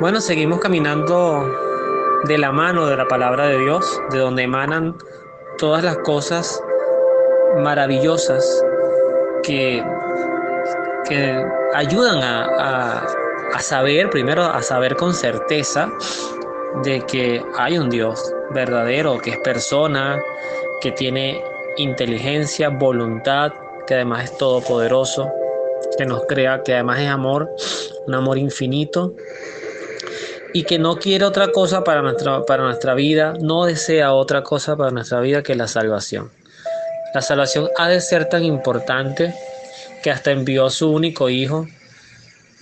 Bueno, seguimos caminando de la mano de la palabra de Dios, de donde emanan todas las cosas maravillosas que, que ayudan a saber, primero a saber con certeza de que hay un Dios verdadero, que es persona, que tiene inteligencia, voluntad, que además es todopoderoso, que nos crea, que además es amor, un amor infinito y que no quiere otra cosa para nuestra vida, no desea otra cosa para nuestra vida que la salvación. La salvación ha de ser tan importante que hasta envió a su único hijo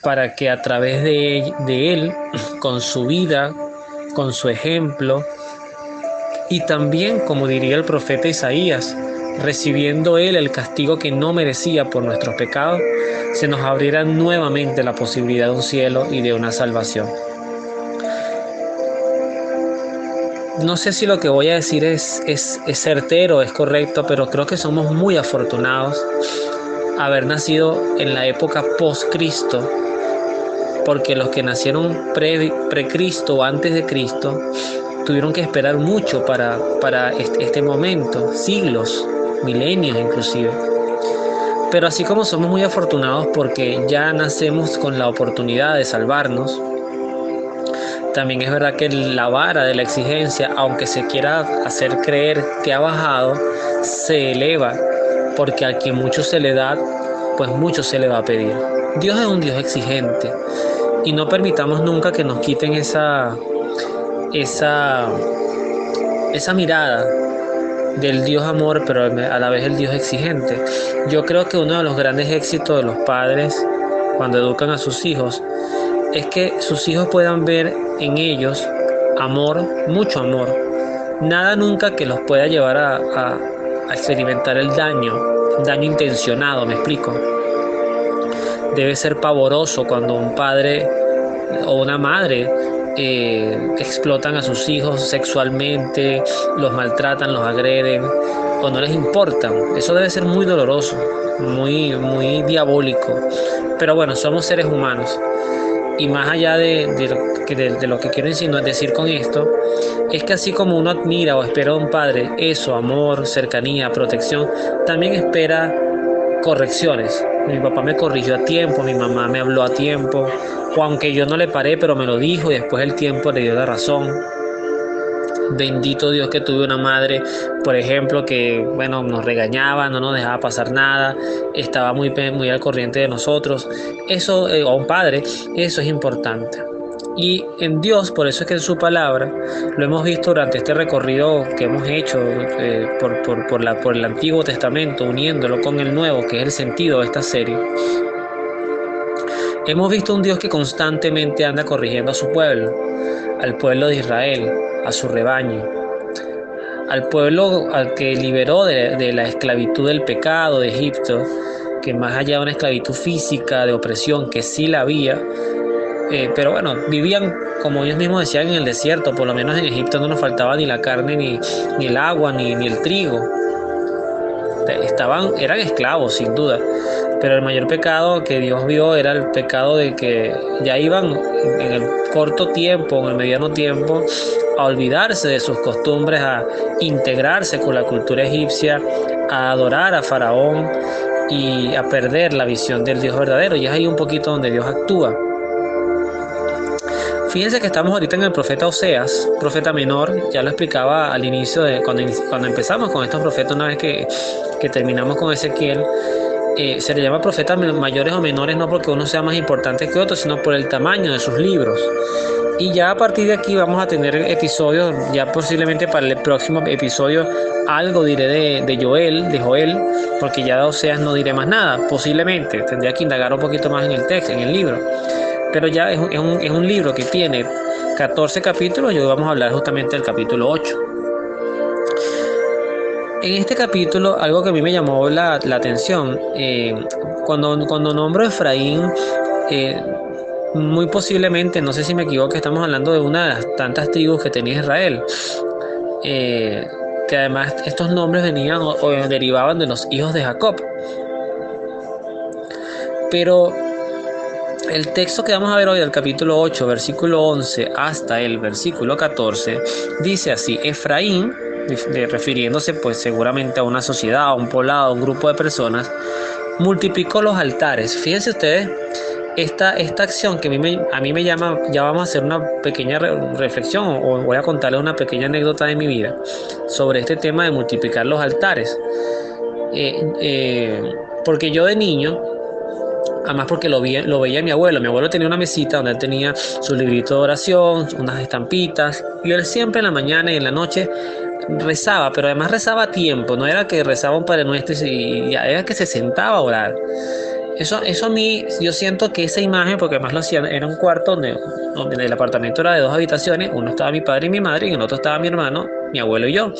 para que a través de él, con su vida, con su ejemplo, y también, como diría el profeta Isaías, recibiendo él el castigo que no merecía por nuestros pecados, se nos abriera nuevamente la posibilidad de un cielo y de una salvación. No sé si lo que voy a decir es certero, es correcto, pero creo que somos muy afortunados haber nacido en la época post-Cristo, porque los que nacieron pre-Cristo o antes de Cristo tuvieron que esperar mucho para este momento, siglos, milenios inclusive. Pero así como somos muy afortunados porque ya nacemos con la oportunidad de salvarnos, también es verdad que la vara de la exigencia, aunque se quiera hacer creer que ha bajado, se eleva, porque a quien mucho se le da, pues mucho se le va a pedir. Dios es un Dios exigente y no permitamos nunca que nos quiten esa, esa mirada del Dios amor, pero a la vez el Dios exigente. Yo creo que uno de los grandes éxitos de los padres cuando educan a sus hijos es que sus hijos puedan ver en ellos amor, mucho amor. Nada nunca que los pueda llevar a experimentar el daño intencionado, me explico. Debe ser pavoroso cuando un padre o una madre explotan a sus hijos sexualmente, los maltratan, los agreden o no les importan. Eso debe ser muy doloroso, muy diabólico. Pero bueno, somos seres humanos. Y más allá de lo que quiero decir con esto, es que así como uno admira o espera de un padre eso, amor, cercanía, protección, también espera correcciones. Mi papá me corrigió a tiempo, mi mamá me habló a tiempo, o aunque yo no le paré, pero me lo dijo y después el tiempo le dio la razón. Bendito Dios que tuve una madre, por ejemplo, que, bueno, nos regañaba, no nos dejaba pasar nada, estaba muy al corriente de nosotros. Eso, o un padre, eso es importante. Y en Dios, por eso es que en su palabra, lo hemos visto durante este recorrido que hemos hecho por el Antiguo Testamento, uniéndolo con el Nuevo, que es el sentido de esta serie. Hemos visto un Dios que constantemente anda corrigiendo a su pueblo, al pueblo de Israel, a su rebaño, al pueblo al que liberó de la esclavitud del pecado de Egipto, que más allá de una esclavitud física, de opresión, que sí la había, pero bueno, vivían, como ellos mismos decían, en el desierto. Por lo menos en Egipto no nos faltaba ni la carne, ni el agua, ni el trigo. Eran esclavos, sin duda. Pero el mayor pecado que Dios vio era el pecado de que ya iban en el corto tiempo, en el mediano tiempo, a olvidarse de sus costumbres, a integrarse con la cultura egipcia, a adorar a Faraón y a perder la visión del Dios verdadero. Y es ahí un poquito donde Dios actúa. Fíjense que estamos ahorita en el profeta Oseas, profeta menor. Ya lo explicaba al inicio de cuando empezamos con estos profetas, una vez que terminamos con Ezequiel. Se le llama profetas mayores o menores no porque uno sea más importante que otro, sino por el tamaño de sus libros. Y ya a partir de aquí vamos a tener episodios, ya posiblemente para el próximo episodio algo diré de Joel, porque ya de Oseas no diré más nada, posiblemente, tendría que indagar un poquito más en el texto, en el libro. Pero ya es un libro que tiene 14 capítulos y hoy vamos a hablar justamente del capítulo 8. En este capítulo, algo que a mí me llamó la atención, cuando nombro a Efraín, eh, muy posiblemente, no sé si me equivoco, estamos hablando de una de las tantas tribus que tenía Israel, eh, que además estos nombres venían o derivaban de los hijos de Jacob. Pero El texto que vamos a ver hoy del capítulo 8, versículo 11 hasta el versículo 14, dice así: Efraín, refiriéndose pues seguramente a una sociedad, a un poblado, a un grupo de personas, multiplicó los altares. Fíjense ustedes, esta acción que a mí me llama, ya vamos a hacer una pequeña reflexión, o voy a contarles una pequeña anécdota de mi vida sobre este tema de multiplicar los altares. Porque yo de niño, además porque lo veía mi abuelo tenía una mesita donde él tenía su librito de oración, unas estampitas, y él siempre en la mañana y en la noche rezaba, pero además rezaba a tiempo, no era que rezaba un Padre Nuestro y ya, era que se sentaba a orar. Eso a mí, yo siento que esa imagen, porque además lo hacían, era un cuarto donde el apartamento era de 2 habitaciones, uno estaba mi padre y mi madre, y en el otro estaba mi hermano, mi abuelo y yo.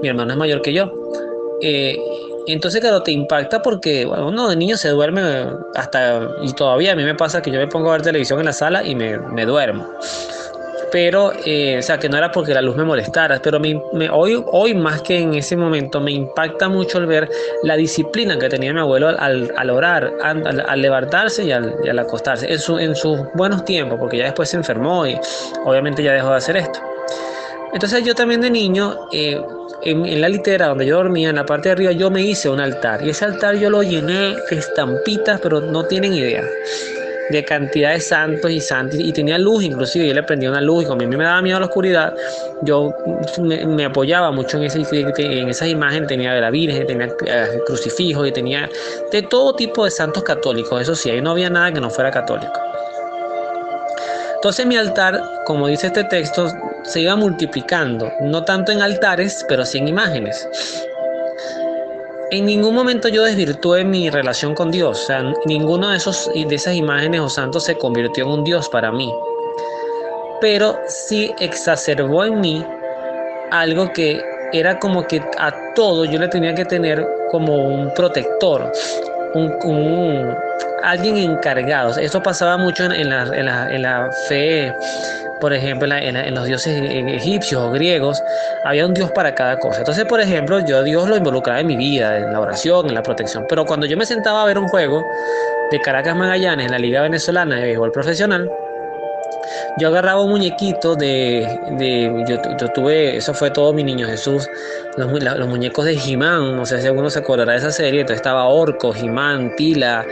Mi hermano es mayor que yo. Eh, entonces, claro, te impacta porque, bueno, uno de niño se duerme y todavía a mí me pasa que yo me pongo a ver televisión en la sala y me duermo. Pero, o sea, que no era porque la luz me molestara, pero hoy más que en ese momento me impacta mucho el ver la disciplina que tenía mi abuelo al orar, al levantarse y al acostarse, en sus buenos tiempos, porque ya después se enfermó y obviamente ya dejó de hacer esto. Entonces yo también de niño, en la litera donde yo dormía, en la parte de arriba, yo me hice un altar. Y ese altar yo lo llené de estampitas, pero no tienen idea, de cantidad de santos y santas. Y tenía luz, inclusive yo le prendía una luz. Y como a mí me daba miedo la oscuridad, yo me apoyaba mucho en esas imágenes. Tenía de la Virgen, tenía crucifijos y tenía de todo tipo de santos católicos. Eso sí, ahí no había nada que no fuera católico. Entonces mi altar, como dice este texto, se iba multiplicando, no tanto en altares, pero sí en imágenes. En ningún momento yo desvirtué mi relación con Dios, o sea, ninguno de esas imágenes o santos se convirtió en un Dios para mí, pero sí exacerbó en mí algo que era como que a todo yo le tenía que tener como un protector, alguien encargado. Esto pasaba mucho en la fe, por ejemplo, en los dioses egipcios o griegos, había un dios para cada cosa. Entonces, por ejemplo, yo a Dios lo involucraba en mi vida, en la oración, en la protección. Pero cuando yo me sentaba a ver un juego de Caracas Magallanes en la Liga Venezolana de Béisbol Profesional, yo agarraba un muñequito yo tuve, eso fue todo mi niño Jesús, los muñecos de He-Man, no sé si alguno se acordará de esa serie. Entonces estaba Orco, He-Man, Tila,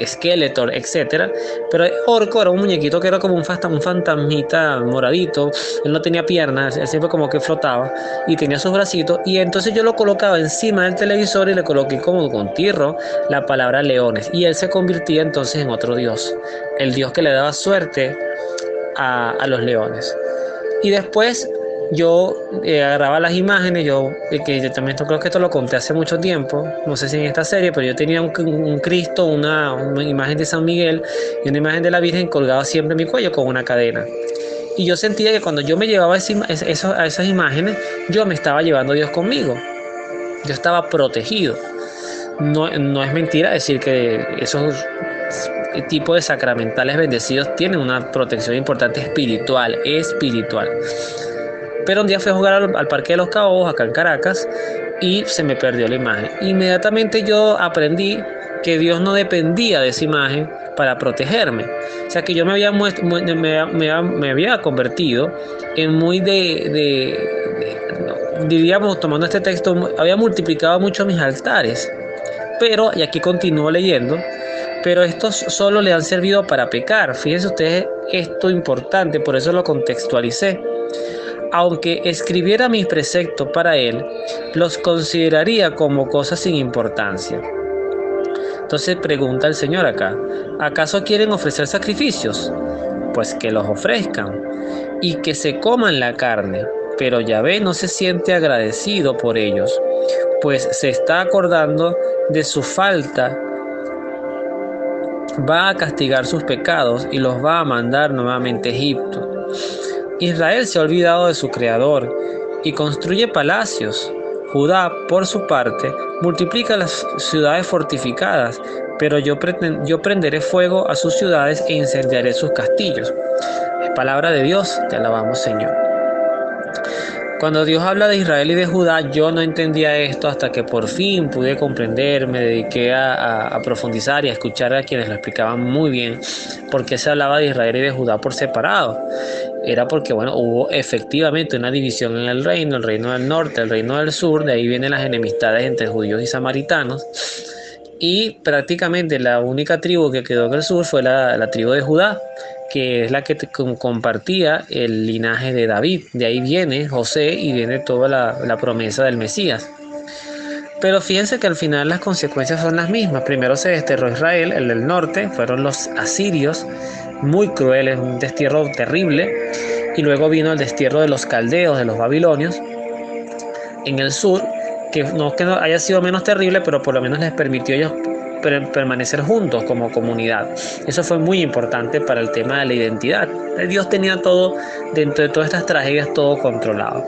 Skeletor, etc. Pero Orco era un muñequito que era como un fantasmita moradito. Él no tenía piernas, él siempre como que flotaba y tenía sus bracitos, y entonces yo lo colocaba encima del televisor y le coloqué como con tirro la palabra leones, y él se convertía entonces en otro dios, el dios que le daba suerte a los leones. Y después yo agarraba las imágenes, yo también creo que esto lo conté hace mucho tiempo, no sé si en esta serie, pero yo tenía un Cristo, una imagen de San Miguel y una imagen de la Virgen colgada siempre en mi cuello con una cadena. Y yo sentía que cuando yo me llevaba a esas imágenes, yo me estaba llevando a Dios conmigo. Yo estaba protegido. No es mentira decir que esos tipos de sacramentales bendecidos tienen una protección importante espiritual. Pero un día fui a jugar al Parque de los Caobos, acá en Caracas, y se me perdió la imagen. Inmediatamente yo aprendí que Dios no dependía de esa imagen para protegerme. O sea que yo me había convertido en muy diríamos, tomando este texto, había multiplicado mucho mis altares. Pero, y aquí continúo leyendo, pero estos solo le han servido para pecar. Fíjense ustedes esto importante, por eso lo contextualicé. Aunque escribiera mis preceptos para él, los consideraría como cosas sin importancia. Entonces pregunta el Señor acá: ¿acaso quieren ofrecer sacrificios? Pues que los ofrezcan y que se coman la carne. Pero Yahvé no se siente agradecido por ellos, pues se está acordando de su falta. Va a castigar sus pecados y los va a mandar nuevamente a Egipto. Israel se ha olvidado de su Creador y construye palacios. Judá, por su parte, multiplica las ciudades fortificadas, pero yo prenderé fuego a sus ciudades e incendiaré sus castillos. Es palabra de Dios, te alabamos, Señor. Cuando Dios habla de Israel y de Judá, yo no entendía esto hasta que por fin pude comprender, me dediqué a profundizar y a escuchar a quienes lo explicaban muy bien por qué se hablaba de Israel y de Judá por separado. Era porque, bueno, hubo efectivamente una división en el reino del norte, el reino del sur, de ahí vienen las enemistades entre judíos y samaritanos. Y prácticamente la única tribu que quedó en el sur fue la tribu de Judá, que es la que compartía el linaje de David. De ahí viene José y viene toda la promesa del Mesías. Pero fíjense que al final las consecuencias son las mismas. Primero se desterró Israel, el del norte, fueron los asirios, muy crueles, un destierro terrible. Y luego vino el destierro de los caldeos, de los babilonios, en el sur, que no haya sido menos terrible, pero por lo menos les permitió a ellos permanecer juntos como comunidad. Eso fue muy importante para el tema de la identidad. Dios tenía todo, dentro de todas estas tragedias, todo controlado.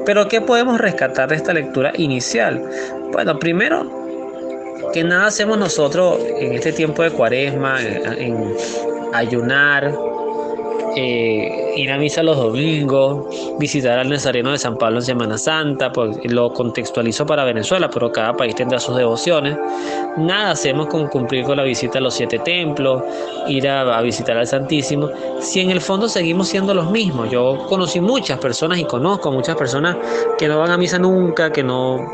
Pero ¿qué podemos rescatar de esta lectura inicial? Bueno, primero, que nada hacemos nosotros en este tiempo de Cuaresma, en ayunar, ir a misa los domingos, visitar al Nazareno de San Pablo en Semana Santa, pues lo contextualizo para Venezuela, pero cada país tendrá sus devociones. Nada hacemos con cumplir con la visita a los 7 templos, ir a visitar al Santísimo, si en el fondo seguimos siendo los mismos. Yo conocí muchas personas y conozco muchas personas que no van a misa nunca, que no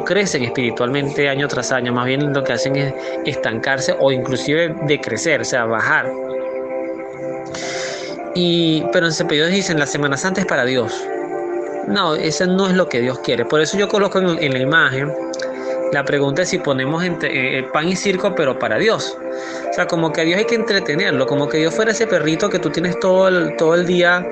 crecen espiritualmente año tras año, más bien lo que hacen es estancarse o inclusive decrecer, o sea, bajar. Pero en periodos dicen la Semana Santa es para Dios. No, eso no es lo que Dios quiere. Por eso yo coloco en la imagen la pregunta es si ponemos pan y circo, pero para Dios. O sea, como que a Dios hay que entretenerlo, como que Dios fuera ese perrito que tú tienes todo el día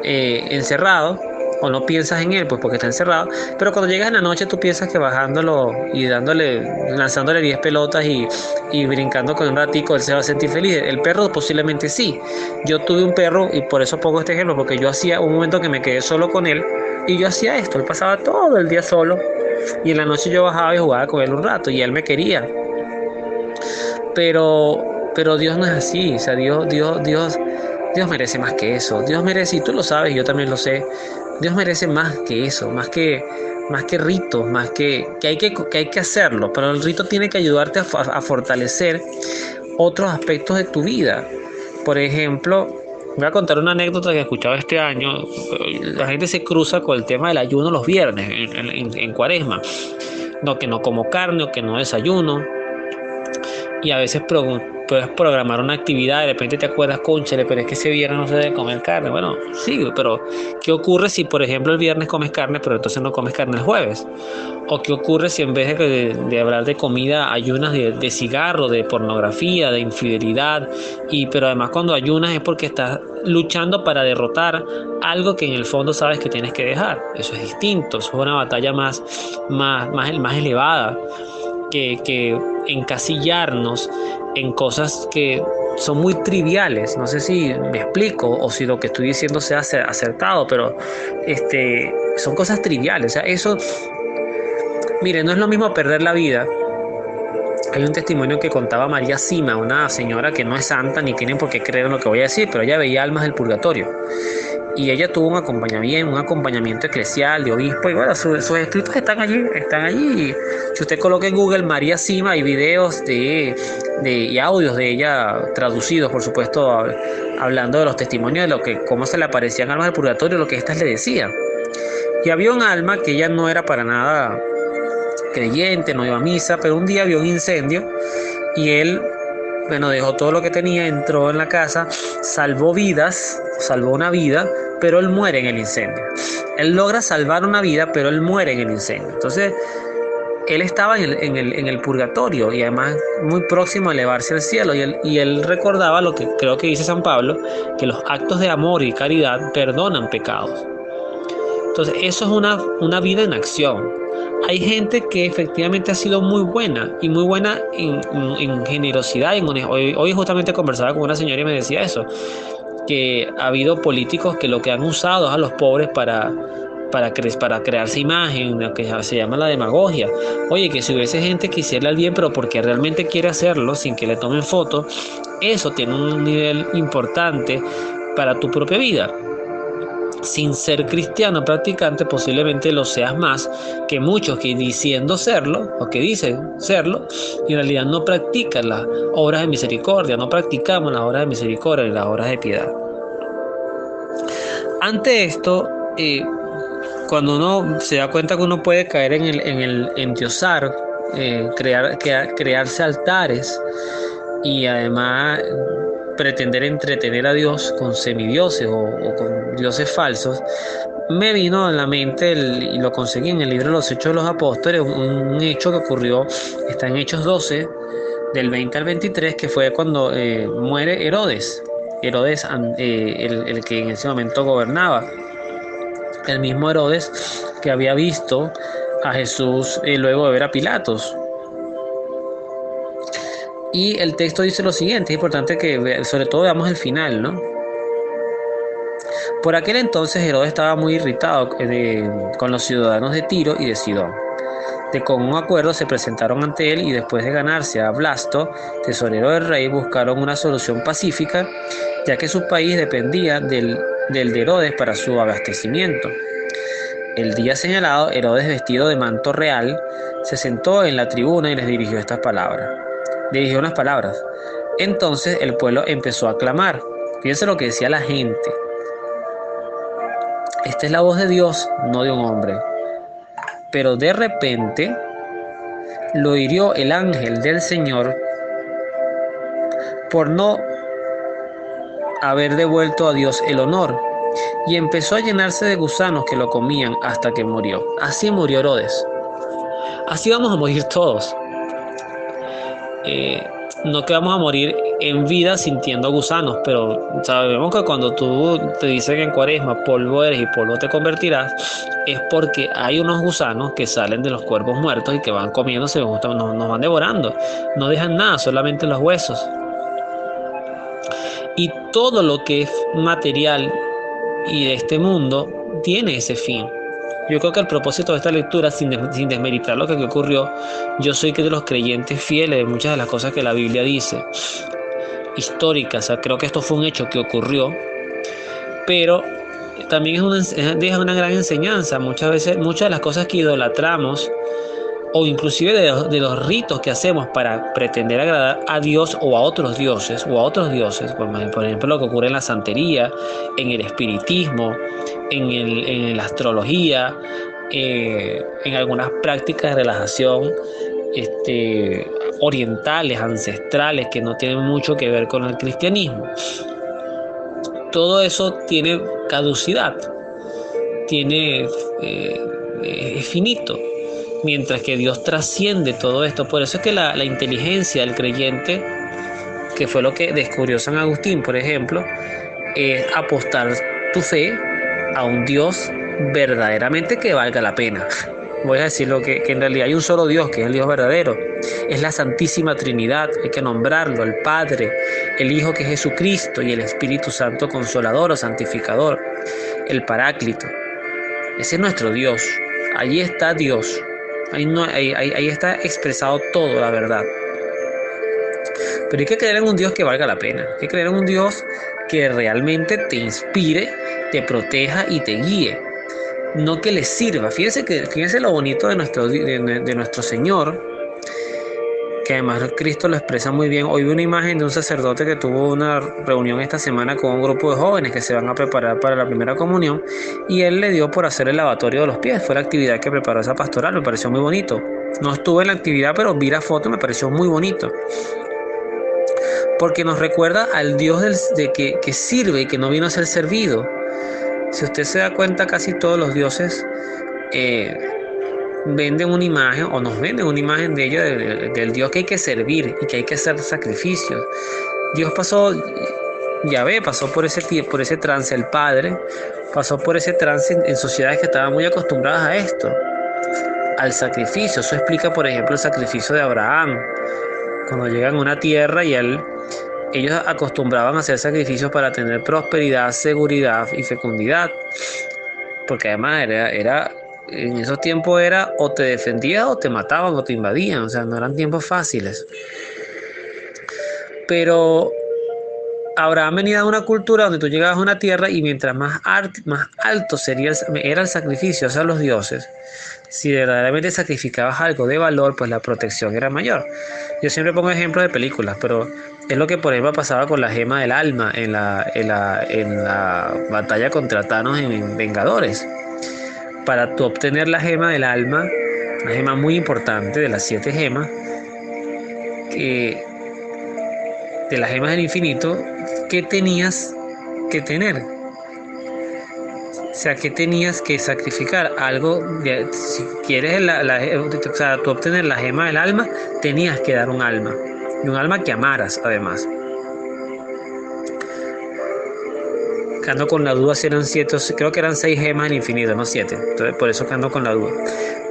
encerrado, o no piensas en él, pues porque está encerrado, pero cuando llegas en la noche tú piensas que bajándolo y lanzándole 10 pelotas y brincando con un ratico, él se va a sentir feliz. El perro posiblemente sí. Yo tuve un perro y por eso pongo este ejemplo, porque yo hacía un momento que me quedé solo con él y yo hacía esto, él pasaba todo el día solo y en la noche yo bajaba y jugaba con él un rato y él me quería. Pero Dios no es así, o sea, Dios merece más que eso. Dios merece, y tú lo sabes, yo también lo sé, Dios merece más que eso, más que ritos, más que hay que hacerlo, pero el rito tiene que ayudarte a fortalecer otros aspectos de tu vida. Por ejemplo, voy a contar una anécdota que he escuchado este año. La gente se cruza con el tema del ayuno los viernes en Cuaresma. No, que no como carne o que no desayuno. Y a veces puedes programar una actividad, de repente te acuerdas, cónchale, pero es que ese viernes no se debe comer carne. Bueno, sí, pero ¿qué ocurre si, por ejemplo, el viernes comes carne, pero entonces no comes carne el jueves? ¿O qué ocurre si en vez de hablar de comida, ayunas de cigarro, de pornografía, de infidelidad? Pero además cuando ayunas es porque estás luchando para derrotar algo que en el fondo sabes que tienes que dejar. Eso es distinto, eso es una batalla más elevada que encasillarnos en cosas que son muy triviales. No sé si me explico o si lo que estoy diciendo sea acertado, pero son cosas triviales. O sea, eso, mire, no es lo mismo perder la vida. Hay un testimonio que contaba María Sima, una señora que no es santa ni tienen por qué creer en lo que voy a decir, pero ella veía almas del purgatorio. Y ella tuvo un acompañamiento eclesial de obispo, y bueno, sus escritos están allí. Y si usted coloca en Google María Sima, hay videos y audios de ella traducidos, por supuesto, hablando de los testimonios de cómo se le aparecían almas del purgatorio, lo que éstas le decían. Y había un alma que ella no era para nada creyente, no iba a misa, pero un día vio un incendio y él, bueno, dejó todo lo que tenía, entró en la casa, salvó una vida, pero él muere en el incendio. Él logra salvar una vida, pero él muere en el incendio. Entonces, él estaba en el purgatorio y además muy próximo a elevarse al cielo. Y él recordaba lo que creo que dice San Pablo, que los actos de amor y caridad perdonan pecados. Entonces, eso es una vida en acción. Hay gente que efectivamente ha sido muy buena en generosidad. Hoy justamente conversaba con una señora y me decía eso, que ha habido políticos que lo que han usado es a los pobres para crearse imagen, lo que se llama la demagogia. Oye, que si hubiese gente que hiciera el bien, pero porque realmente quiere hacerlo, sin que le tomen fotos, eso tiene un nivel importante para tu propia vida. sin ser cristiano practicante, posiblemente lo seas más que muchos que diciendo serlo o que dicen serlo y en realidad no practican las obras de misericordia, no practicamos las obras de misericordia y las obras de piedad. Ante esto, cuando uno se da cuenta que uno puede caer en el endiosar, crearse altares y además pretender entretener a Dios con semidioses o con dioses falsos, me vino a la mente y lo conseguí en el libro de los Hechos de los Apóstoles, un hecho que ocurrió, está en Hechos 12, del 20 al 23, que fue cuando muere Herodes, el que en ese momento gobernaba, el mismo Herodes que había visto a Jesús luego de ver a Pilatos. Y el texto dice lo siguiente, es importante que sobre todo veamos el final, ¿no? Por aquel entonces Herodes estaba muy irritado con los ciudadanos de Tiro y de Sidón. De común acuerdo se presentaron ante él y después de ganarse a Blasto, tesorero del rey, buscaron una solución pacífica, ya que su país dependía del de Herodes para su abastecimiento. El día señalado, Herodes, vestido de manto real, se sentó en la tribuna y les dirigió estas palabras. Dirigió unas palabras. Entonces el pueblo empezó a clamar. Fíjense lo que decía la gente. Esta es la voz de Dios, no de un hombre. Pero de repente lo hirió el ángel del Señor por no haber devuelto a Dios el honor, y empezó a llenarse de gusanos que lo comían hasta que murió. Así murió Herodes. Así vamos a morir todos. No que vamos a morir en vida sintiendo gusanos, pero sabemos que cuando tú te dicen en Cuaresma, polvo eres y polvo te convertirás, es porque hay unos gusanos que salen de los cuerpos muertos y que van comiéndose, nos van devorando, no dejan nada, solamente los huesos. Y todo lo que es material y de este mundo tiene ese fin. Yo creo que el propósito de esta lectura, sin desmeritar lo que ocurrió, yo soy que de los creyentes fieles de muchas de las cosas que la Biblia dice, históricas, o sea, creo que esto fue un hecho que ocurrió, pero también deja una gran enseñanza. Muchas veces, muchas de las cosas que idolatramos, o inclusive de los ritos que hacemos para pretender agradar a Dios o a otros dioses, por ejemplo lo que ocurre en la santería, en el espiritismo, en la astrología, en algunas prácticas de relajación orientales, ancestrales, que no tienen mucho que ver con el cristianismo. Todo eso tiene caducidad, es finito. Mientras que Dios trasciende todo esto. Por eso es que la inteligencia del creyente, que fue lo que descubrió San Agustín, por ejemplo, es apostar tu fe a un Dios verdaderamente que valga la pena. Voy a decir que en realidad hay un solo Dios, que es el Dios verdadero. Es la Santísima Trinidad, hay que nombrarlo, el Padre, el Hijo que es Jesucristo y el Espíritu Santo Consolador o Santificador, el Paráclito. Ese es nuestro Dios. Allí está Dios. Ahí está expresado todo, la verdad. Pero hay que creer en un Dios que valga la pena. Hay que creer en un Dios que realmente te inspire, te proteja y te guíe. No que le sirva. Fíjense lo bonito de nuestro Señor, que además Cristo lo expresa muy bien. Hoy vi una imagen de un sacerdote que tuvo una reunión esta semana con un grupo de jóvenes que se van a preparar para la primera comunión, y él le dio por hacer el lavatorio de los pies. Fue la actividad que preparó esa pastoral, me pareció muy bonito. No estuve en la actividad, pero vi la foto, me pareció muy bonito, porque nos recuerda al Dios que sirve y que no vino a ser servido. Si usted se da cuenta, casi todos los dioses venden una imagen, o nos venden una imagen de ellos, del Dios que hay que servir y que hay que hacer sacrificios. Dios pasó por ese trance, el Padre pasó por ese trance en sociedades que estaban muy acostumbradas a esto, al sacrificio. Eso explica, por ejemplo, el sacrificio de Abraham, cuando llegan a una tierra y ellos acostumbraban a hacer sacrificios para tener prosperidad, seguridad y fecundidad, porque además en esos tiempos era o te defendías o te mataban o te invadían, o sea, no eran tiempos fáciles. Pero Abraham venía de una cultura donde tú llegabas a una tierra y mientras más alto era el sacrificio hacia los dioses, si verdaderamente sacrificabas algo de valor, pues la protección era mayor. Yo siempre pongo ejemplos de películas, pero es lo que por ejemplo pasaba con la gema del alma en la batalla contra Thanos en Vengadores. Para tú obtener la gema del alma, una gema muy importante de las 7 gemas, que de las gemas del infinito, ¿qué tenías que tener? O sea, ¿qué tenías que sacrificar? Algo, si quieres o sea, tú obtener la gema del alma, tenías que dar un alma. Y un alma que amaras, además. Ando con la duda si eran 7, creo que eran 6 gemas del infinito, no 7. Entonces, por eso que ando con la duda.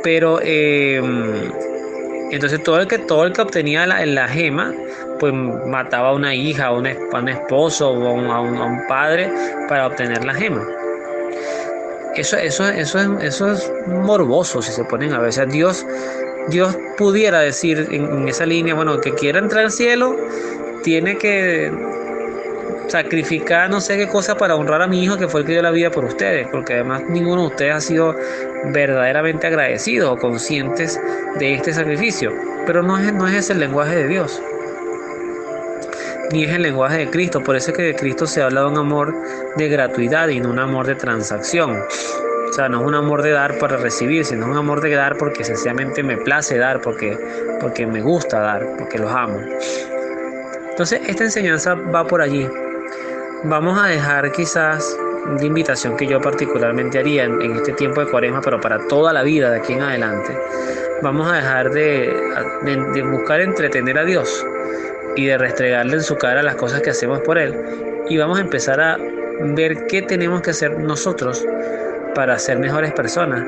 Pero, entonces todo el que obtenía la gema, pues mataba a una hija, a un esposo o a un padre para obtener la gema. Eso es morboso si se ponen a ver. O sea, Dios pudiera decir en esa línea, bueno, el que quiera entrar al cielo tiene que sacrificar no sé qué cosa para honrar a mi hijo que fue el que dio la vida por ustedes, porque además ninguno de ustedes ha sido verdaderamente agradecidos o conscientes de este sacrificio. Pero no es ese el lenguaje de Dios, ni es el lenguaje de Cristo. Por eso es que de Cristo se habla de un amor de gratuidad y no un amor de transacción. O sea, no es un amor de dar para recibir, sino un amor de dar porque sencillamente me place dar, porque me gusta dar, porque los amo. Entonces, esta enseñanza va por allí. Vamos a dejar quizás la invitación que yo particularmente haría en este tiempo de Cuaresma, pero para toda la vida de aquí en adelante. Vamos a dejar de buscar entretener a Dios y de restregarle en su cara las cosas que hacemos por Él. Y vamos a empezar a ver qué tenemos que hacer nosotros para ser mejores personas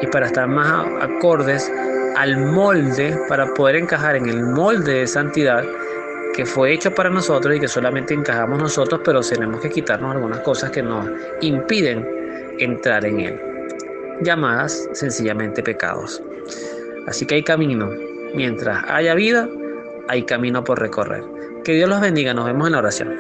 y para estar más acordes al molde, para poder encajar en el molde de santidad que fue hecho para nosotros y que solamente encajamos nosotros, pero tenemos que quitarnos algunas cosas que nos impiden entrar en él, llamadas sencillamente pecados. Así que hay camino. Mientras haya vida, hay camino por recorrer. Que Dios los bendiga. Nos vemos en la oración.